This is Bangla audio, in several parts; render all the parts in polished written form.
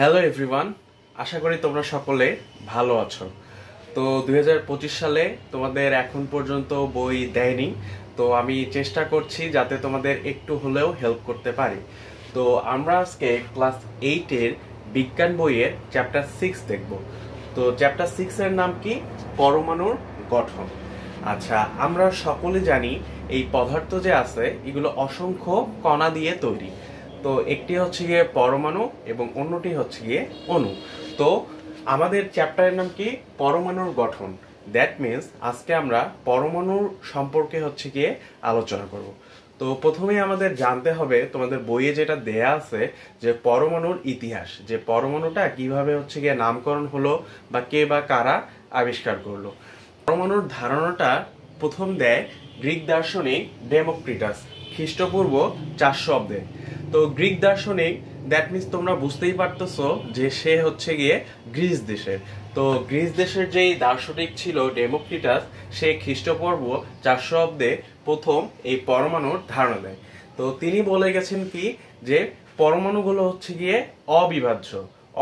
হ্যালো এভরিওয়ান, আশা করি তোমরা সকলে ভালো আছো। তো 2025 সালে তোমাদের এখন পর্যন্ত বই দেয়নি, তো আমি চেষ্টা করছি যাতে তোমাদের একটু হলেও হেল্প করতে পারি। তো আমরা আজকে ক্লাস 8-এর বিজ্ঞান বইয়ের চ্যাপ্টার 6 দেখব। তো চ্যাপ্টার 6 এর নাম কি? পরমাণুর গঠন। আচ্ছা, আমরা সকলে জানি এই পদার্থ যে আছে এগুলো অসংখ্য কণা দিয়ে তৈরি। তো একটি হচ্ছে গিয়ে পরমাণু এবং অন্যটি হচ্ছে গিয়ে অণু। তো আমাদের চ্যাপ্টারের নাম কি? পরমাণুর গঠন। দ্যাট মিন্স আজকে আমরা পরমাণুর সম্পর্কে হচ্ছে গিয়ে আলোচনা করব। তো প্রথমেই আমাদের জানতে হবে, তোমাদের বইয়ে যেটা দেয়া আছে, যে পরমাণুর ইতিহাস, যে পরমাণুটা কিভাবে হচ্ছে গিয়ে নামকরণ হলো বা কে বা কারা আবিষ্কার করলো। পরমাণুর ধারণাটা প্রথম দেয় গ্রিক দার্শনিক ডেমোক্রিটাস খ্রিস্টপূর্ব 400 অব্দে। তো গ্রিক দার্শনিক, দ্যাট মিন্স তোমরা বুঝতেই পারতেছো যে সে হচ্ছে গিয়ে গ্রিস দেশের। তো গ্রিস দেশের যেই দার্শনিক ছিল ডেমোক্রিটাস, সে খ্রিস্টপূর্ব 400 অব্দে প্রথম এই পরমাণুর ধারণা দেয়। তো তিনি বলে গেছেন কি, যে পরমাণুগুলো হচ্ছে গিয়ে অবিভাজ্য।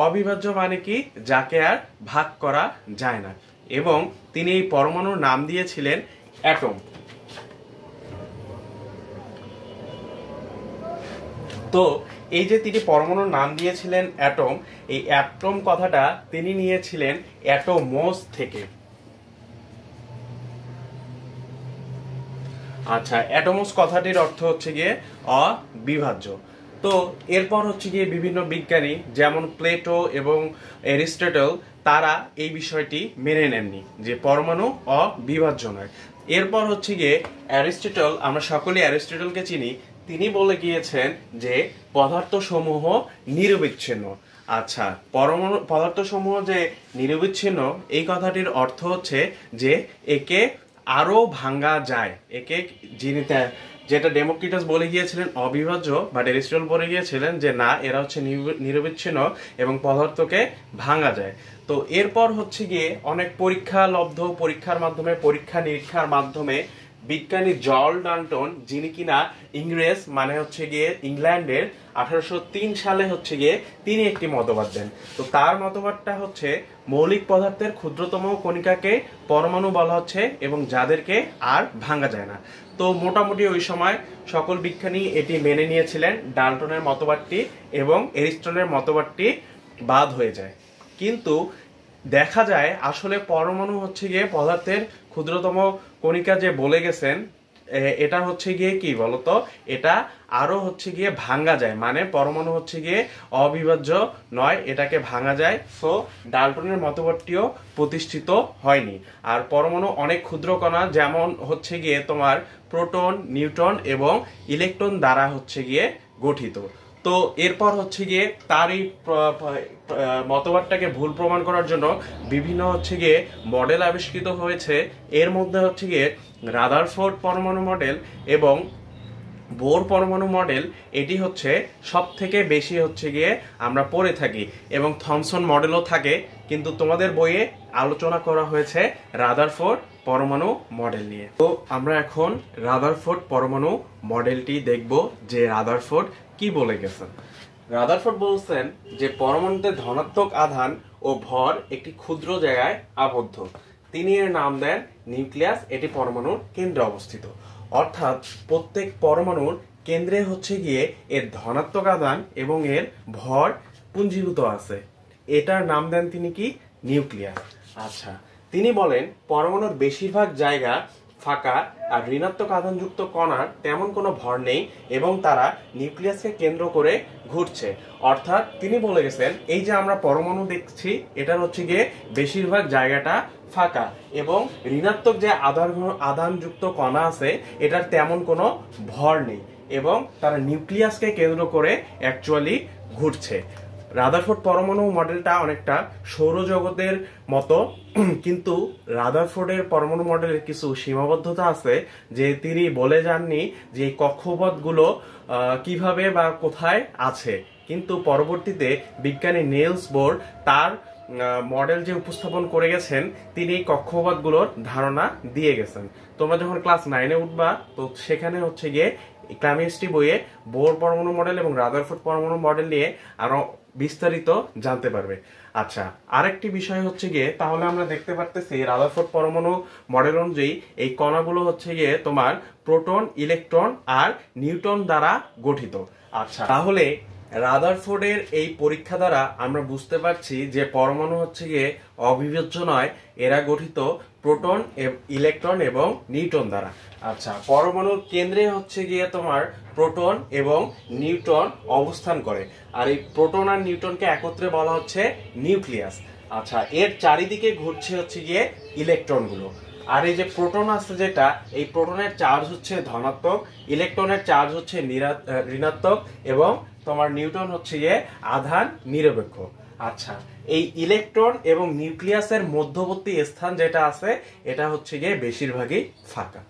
অবিভাজ্য মানে কি? যাকে আর ভাগ করা যায় না। এবং তিনি এই পরমাণুর নাম দিয়েছিলেন অ্যাটম। তো এই যে তিনি পরমাণুর নাম দিয়েছিলেন অ্যাটম, এই অ্যাটম কথাটা তিনি নিয়েছিলেন অ্যাটোমোস থেকে। আচ্ছা, অ্যাটোমোস কথাটির অর্থ হচ্ছে গিয়ে অবিভাজ্য। তো এরপর হচ্ছে গিয়ে বিভিন্ন বিজ্ঞানী যেমন প্লেটো এবং অ্যারিস্টটল, তারা এই বিষয়টি মেনে নেননি যে পরমাণু অবিভাজ্য নয়। এরপর হচ্ছে গিয়ে অ্যারিস্টটল, আমরা সকলেই অ্যারিস্টটলকে চিনি, তিনি বলে গিয়েছেন যে পদার্থসমূহ নিরবিচ্ছিন্ন। আচ্ছা, পরমাণু পদার্থসমূহ যে নিরবিচ্ছিন্ন, এই কথাটির অর্থ হচ্ছে যে একে আরো ভাঙ্গা যায়। একে যেটা ডেমোক্রিটাস বলে গিয়েছিলেন অবিভাজ্য, বাট অ্যারিস্টটল বলে গিয়েছিলেন যে না, এরা হচ্ছে নিরবিচ্ছিন্ন এবং পদার্থকে ভাঙা যায়। তো এরপর হচ্ছে গিয়ে অনেক পরীক্ষার মাধ্যমে, পরীক্ষা নিরীক্ষার মাধ্যমে বিজ্ঞানী জল ডাল্টন, যিনি কিনা ইংরেজ, মানে হচ্ছে গিয়ে ইংল্যান্ডের, 1803 সালে হচ্ছে গিয়ে তিনি একটি মতবাদ দেন। তো তার মতবাদটা হচ্ছে মৌলিক পদার্থের ক্ষুদ্রতম কণিকাকে পরমাণু বলা হচ্ছে এবং যাদেরকে আর ভাঙা যায় না। তো মোটামুটি ওই সময় সকল বিজ্ঞানী এটি মেনে নিয়েছিলেন, ডাল্টনের মতবাদটি এবং অ্যারিস্টটলের মতবাদটি বাদ হয়ে যায়। কিন্তু দেখা যায় আসলে পরমাণু হচ্ছে গিয়ে পদার্থের ক্ষুদ্রতম কণিকা যে বলে গেছেন, এটা হচ্ছে গিয়ে কি বলতো, এটা আরো হচ্ছে গিয়ে ভাঙ্গা যায়, মানে পরমাণু হচ্ছে গিয়ে অবিভাজ্য নয়, এটাকে ভাঙা যায়। সো ডাল্টনের মতবাদটিও প্রতিষ্ঠিত হয়নি। আর পরমাণু অনেক ক্ষুদ্র কণা, যেমন হচ্ছে গিয়ে তোমার প্রোটন, নিউট্রন এবং ইলেকট্রন দ্বারা হচ্ছে গিয়ে গঠিত। তো এরপর হচ্ছে গিয়ে তার এই মতবাদটাকে ভুল প্রমাণ করার জন্য বিভিন্ন হচ্ছে গিয়ে মডেল আবিষ্কৃত হয়েছে। এর মধ্যে হচ্ছে গিয়ে রাদারফোর্ড পরমাণু মডেল এবং বোর পরমাণু মডেল, এটি হচ্ছে সব থেকে বেশি হচ্ছে গিয়ে আমরা পড়ে থাকি, এবং থমসন মডেলও থাকে, কিন্তু তোমাদের বইয়ে আলোচনা করা হয়েছে রাদারফোর্ড পরমাণু মডেল নিয়ে। তো আমরা এখন রাদারফোর্ড পরমাণু মডেলটি দেখব, যে রাদারফোর্ড কি বলে গেছেন। রাদারফোর্ড বলছেন যে পরমাণুতে ধনাত্মক আধান ও ভর একটি ক্ষুদ্র জায়গায় আবদ্ধ। তিনি এর নাম দেন নিউক্লিয়াস। এটি পরমাণুর কেন্দ্রে অবস্থিত। অর্থাৎ প্রত্যেক পরমাণুর কেন্দ্রে হচ্ছে গিয়ে এর ধনাত্মক আধান এবং এর ভর পুঞ্জীভূত আছে। এটার নাম দেন তিনি কি? নিউক্লিয়াস। আচ্ছা, তিনি বলেন পরমাণুর বেশিরভাগ জায়গা ফাঁকা, আর ঋণাত্মক আধানযুক্ত কণার তেমন কোনো ভর নেই এবং তারা নিউক্লিয়াসকে কেন্দ্র করে ঘুরছে। অর্থাৎ তিনি বলে গেছেন এই যে আমরা পরমাণু দেখছি, এটার হচ্ছে গিয়ে বেশিরভাগ জায়গাটা ফাঁকা এবং ঋণাত্মক যে আধানযুক্ত কণা আছে এটার তেমন কোনো ভর নেই এবং তারা নিউক্লিয়াসকে কেন্দ্র করে অ্যাকচুয়ালি ঘুরছে। রাদারফোর্ড পরমাণু মডেলটা অনেকটা সৌরজগতের মতো, কিন্তু রাদারফোর্ডের পরমাণু মডেলের কিছু সীমাবদ্ধতা আছে, যে তিনি বলে যাননি যে কক্ষপথগুলো কিভাবে বা কোথায় আছে। কিন্তু পরবর্তীতে বিজ্ঞানী নিলস বোর তার মডেল যে উপস্থাপন করে গেছেন, তিনি কক্ষপথগুলোর ধারণা দিয়ে গেছেন। তোমরা যখন ক্লাস 9-এ উঠবা, তো সেখানে হচ্ছে গিয়ে কেমিস্ট্রি বইয়ে বোর পরমাণু মডেল এবং রাদারফোর্ড পরমাণু মডেল নিয়ে আরো বিস্তারিত জানতে পারবে। আচ্ছা, আরেকটি বিষয় হচ্ছে গিয়ে, তাহলে আমরা দেখতে পারতেছি রাদারফোর্ড পরমাণু মডেল অনুযায়ী এই কণাগুলো হচ্ছে গিয়ে তোমার প্রোটন, ইলেকট্রন আর নিউট্রন দ্বারা গঠিত। আচ্ছা, তাহলে রাদারফোর্ডের এই পরীক্ষা দ্বারা আমরা বুঝতে পারছি যে পরমাণু হচ্ছে গিয়ে অবিভাজ্য নয়, এরা গঠিত প্রোটন, ইলেকট্রন এবং নিউট্রন দ্বারা। আচ্ছা, পরমাণুর কেন্দ্রে হচ্ছে গিয়ে তোমার প্রোটন এবং নিউট্রন অবস্থান করে, আর এই প্রোটন আর নিউট্রনকে একত্রে বলা হচ্ছে নিউক্লিয়াস। আচ্ছা, এর চারিদিকে ঘুরছে হচ্ছে গিয়ে ইলেকট্রনগুলো। আর এই যে প্রোটন আছে যেটা, এই প্রোটনের চার্জ হচ্ছে ধনাত্মক, ইলেকট্রনের চার্জ হচ্ছে ঋণাত্মক এবং তোমার নিউট্রন হচ্ছে গিয়ে আধান নিরপেক্ষ। আচ্ছা, এই ইলেকট্রন এবং নিউক্লিয়াসের মধ্যবর্তী স্থান যেটা আছে, এটা হচ্ছে গিয়ে বেশিরভাগই ফাঁকা।